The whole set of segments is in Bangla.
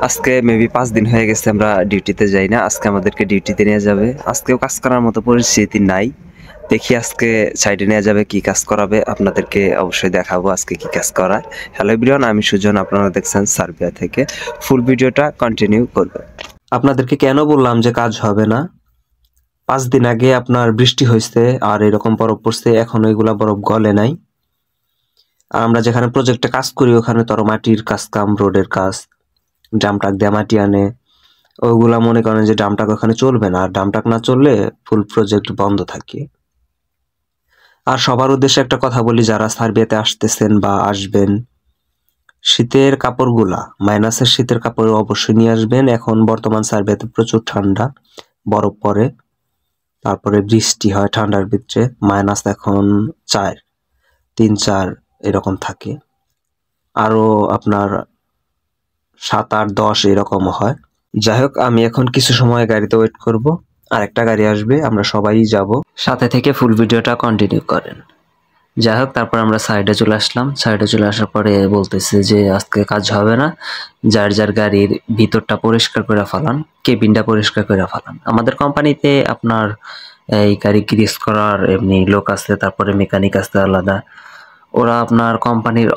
আজকে মেবি 5 দিন হয়ে গেছে আমরা ডিউটিতে যাই না। আজকে আমাদেরকে ডিউটিতে নিয়ে যাবে। আজকেও কাজ করার মতো পরিস্থিতি নাই। দেখি আজকে সাইডে নিয়ে যাবে, কি কাজ করাবে আপনাদেরকে অবশ্যই দেখাবো আজকে কি কাজ করায়। হ্যালো এভরিওয়ান, আমি সুজন, আপনারা দেখছেন সার্বিয়া থেকে। ফুল ভিডিওটা কন্টিনিউ করবে। আপনাদেরকে কেন বললাম যে কাজ হবে না, 5 দিন আগে আপনার বৃষ্টি হয়েছে আর এরকম বরফ পড়ছে, এখন ওইগুলা বরফ গলে নাই। আর আমরা যেখানে প্রজেক্টে কাজ করি ওখানে তো মাটির কাজ কাম, রোডের কাজ, ড্রাম ট্রাক দিয়ে মাটি আনে, ওইগুলা মনে করেন যে ড্রাম ট্রাক ওখানে চলবে না। আর ড্রাম ট্রাক না চললে ফুল প্রজেক্ট বন্ধ থাকে। আর সবার উদ্দেশ্যে একটা কথা বলি, যারা সার্বিয়াতে আসতেছেন বা আসবেন, শীতের কাপড়গুলা, মাইনাসের শীতের কাপড় অবশ্যই নিয়ে আসবেন। এখন বর্তমান সার্বিয়াতে প্রচুর ঠান্ডা, বরফ পড়ে, তারপরে বৃষ্টি হয় ঠান্ডার ভিতরে। মাইনাস এখন 4, 3, 4 এরকম থাকে। আরো আপনার 7, 8, 10 এরকম হয়। যাই হোক, আমি এখন কিছু সময় গাড়িতে ওয়েট করব, আর একটা গাড়ি আসবে, আমরা সবাই যাব। সাথে থেকে ফুল ভিডিওটা কন্টিনিউ করেন। যাই হোক, তারপর আমরা সাইডে চলে আসলাম। সাইডে চলে আসার পরে বলতেছে যে আজকে কাজ হবে না, যার যার গাড়ির ভিতরটা পরিষ্কার করে ফেলান, কেবিনটা পরিষ্কার করে ফেলান। আমাদের কোম্পানিতে আপনার এই গাড়ি গ্রিস করার এমনি লোক আছে, তারপরে মেকানিক আছে আলাদা। ওরা আপনার কোম্পানির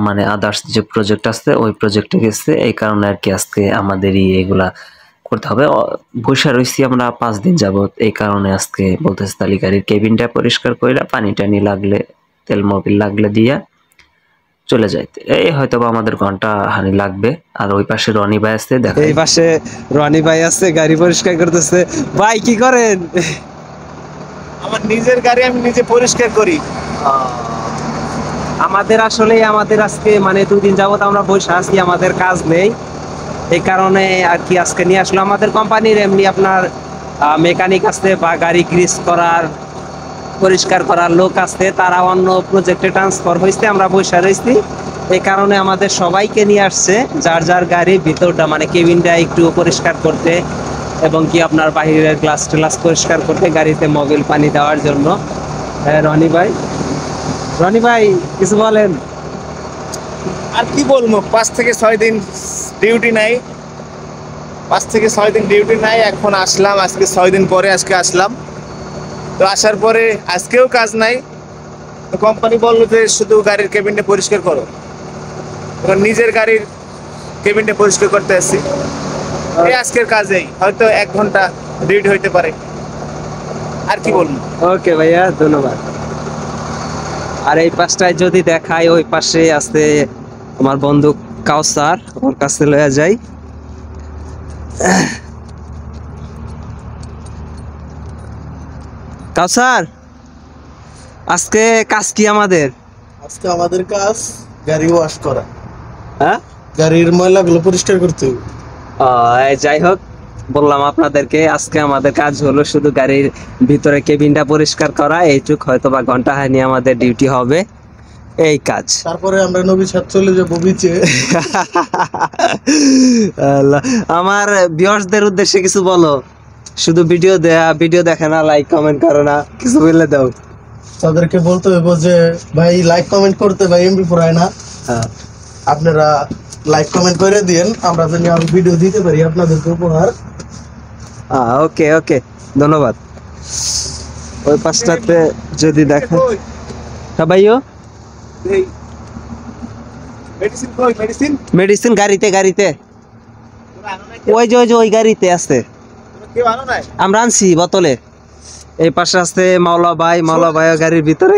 মানে আদার্স যে প্রজেক্ট আছে ওই প্রজেক্টে গেছে, এই কারণে আর কি আজকে আমাদেরই এগুলা করতে হবে। বসে রয়েছি আমরা 5 দিন যাবত, এই কারণে আজকে বলতেছে তালি গাড়ির কেবিনটা পরিষ্কার কইরা, পানি টানি লাগলে, তেল মোবিল লাগলে দিয়া চলে যাইতে। এই হয়তো বা আমাদের ঘন্টা হানি লাগবে। আর ওই পাশে রনি ভাই আছে, দেখো এই পাশে রনি ভাই আছে, গাড়ি পরিষ্কার করতেছে। ভাই কি করেন? আমার নিজের গাড়ি আমি নিজে পরিষ্কার করি। আমাদের আজকে মানে 2 দিন যাবত আমরা বসে আছি, আমাদের কাজ নেই, এই কারণে আর কি আজকে নিয়ে আসলো। আমাদের কোম্পানির এমনি আপনার মেকানিক আছে বা গাড়ি গ্রিস করার, পরিষ্কার করার লোক আছে, তারা অন্য প্রজেক্টে ট্রান্সফার হয়েছে, আমরা বসে রয়েছি। এই কারণে আমাদের সবাইকে নিয়ে আসছে, যার যার গাড়ির ভিতরটা মানে কেবিনটা একটু পরিষ্কার করতে, এবং কি আপনার বাহিরের গ্লাস টেলাস পরিষ্কার করতে, গাড়িতে মোবিল পানি দেওয়ার জন্য। রনি ভাই কিছু বলেন। আর কি বলবো, 5 থেকে 6 দিন ডিউটি নাই। 5 থেকে 6 দিন ডিউটি নাই, এখন আসলাম। আজকে 6 দিন পরে আজকে আসলাম। তো আসার পরে আজকেও কাজ নাই। তো কোম্পানি বললো যে শুধু গাড়ির কেবিনটা পরিষ্কার করো। এখন নিজের গাড়ির কেবিনটা পরিষ্কার করতে আসছি। এই আজকের কাজেই হয়তো 1 ঘন্টা ডিউটি হইতে পারে। আর কি বলবো। ওকে ভাইয়া, ধন্যবাদ। আর এই পাশটায় যদি দেখাই, ওই পাশে আছে আমার বন্ধু কাউসার, ওর কাছে লয়ে যাই। কাউসার, আজকে কাজ কি আমাদের? আজকে আমাদের কাজ গাড়ি ওয়াশ করা, হ্যাঁ, গাড়ির ময়লাগুলো পরিষ্কার করতে হবে। যাই হোক, বললাম আপনাদেরকে আজকে আমাদের কাজ হলো শুধু গাড়ির ভিতরে কেবিনটা পরিষ্কার করা। এইটুক হয়তো বা ঘন্টা হানি আমাদের ডিউটি হবে, এই কাজ। তারপরে আমরা নবী সাথ চলে যাবো বিচে। আমার ভিউয়ার্সদের উদ্দেশ্যে কিছু বলো। শুধু ভিডিও দেখে না, লাইক কমেন্ট করে না, কিছু বললে দাও। তাদেরকে বলতে হবে যে ভাই লাইক কমেন্ট করতে, ভাই এমবি ফুরায় না, আপনারা লাইক কমেন্ট করে দিয়েন, আমরা যেন আরো ভিডিও দিতে পারি আপনাদেরকে উপহার। ওকে ওকে, ধন্যবাদ। ওই পাশটাতে যদি দেখেন, হ্যাঁ ভাইও, মেডিসিন গাড়িতে ওই যে ওই গাড়িতে আছে, আমরা আনছি বোতলে। এই পাশে আছে মাওলা ভাই গাড়ির ভিতরে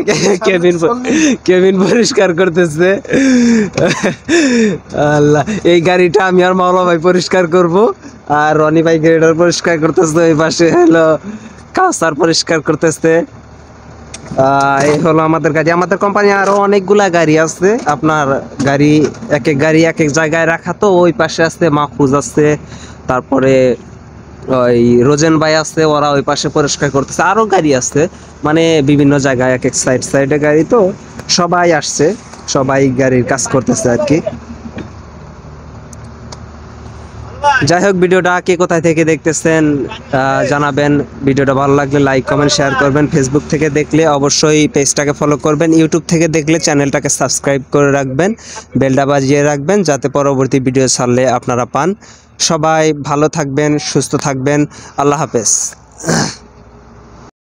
কেবিন পরিষ্কার করতেছে। আল্লাহ, এই গাড়িটা আমি আর মাওলা ভাই পরিষ্কার করব, আর রনি ভাই গাড়িটা পরিষ্কার করতেছে। এই পাশে হলো কাউসার পরিষ্কার করতেছে। এই হলো আমাদের গাড়ি। আমাদের কোম্পানি আরো অনেকগুলা গাড়ি আছে, আপনার গাড়ি এক এক জায়গায় রাখা। তো ওই পাশে আছে মাহফুজ আছে, তারপরে ওই রোজেন ভাই আছে, ওরা ওই পাশে পরিষ্কার করতেছে। আরো গাড়ি আছে, মানে বিভিন্ন জায়গায় এক এক সাইডে গাড়ি। তো সবাই আসছে, সবাই গাড়ির কাজ করতেছে আর কি। যাই হোক, ভিডিওটা কে কোথায় থেকে দেখতেছেন জানাবেন। ভিডিওটা ভালো লাগলে লাইক কমেন্ট শেয়ার করবেন। ফেসবুক থেকে দেখলে অবশ্যই পেজটাকে ফলো করবেন। ইউটিউব থেকে দেখলে চ্যানেলটাকে সাবস্ক্রাইব করে রাখবেন, বেলটা বাজিয়ে রাখবেন, যাতে পরবর্তী ভিডিও ছাড়লে আপনারা পান। সবাই ভালো থাকবেন, সুস্থ থাকবেন। আল্লাহ হাফেজ।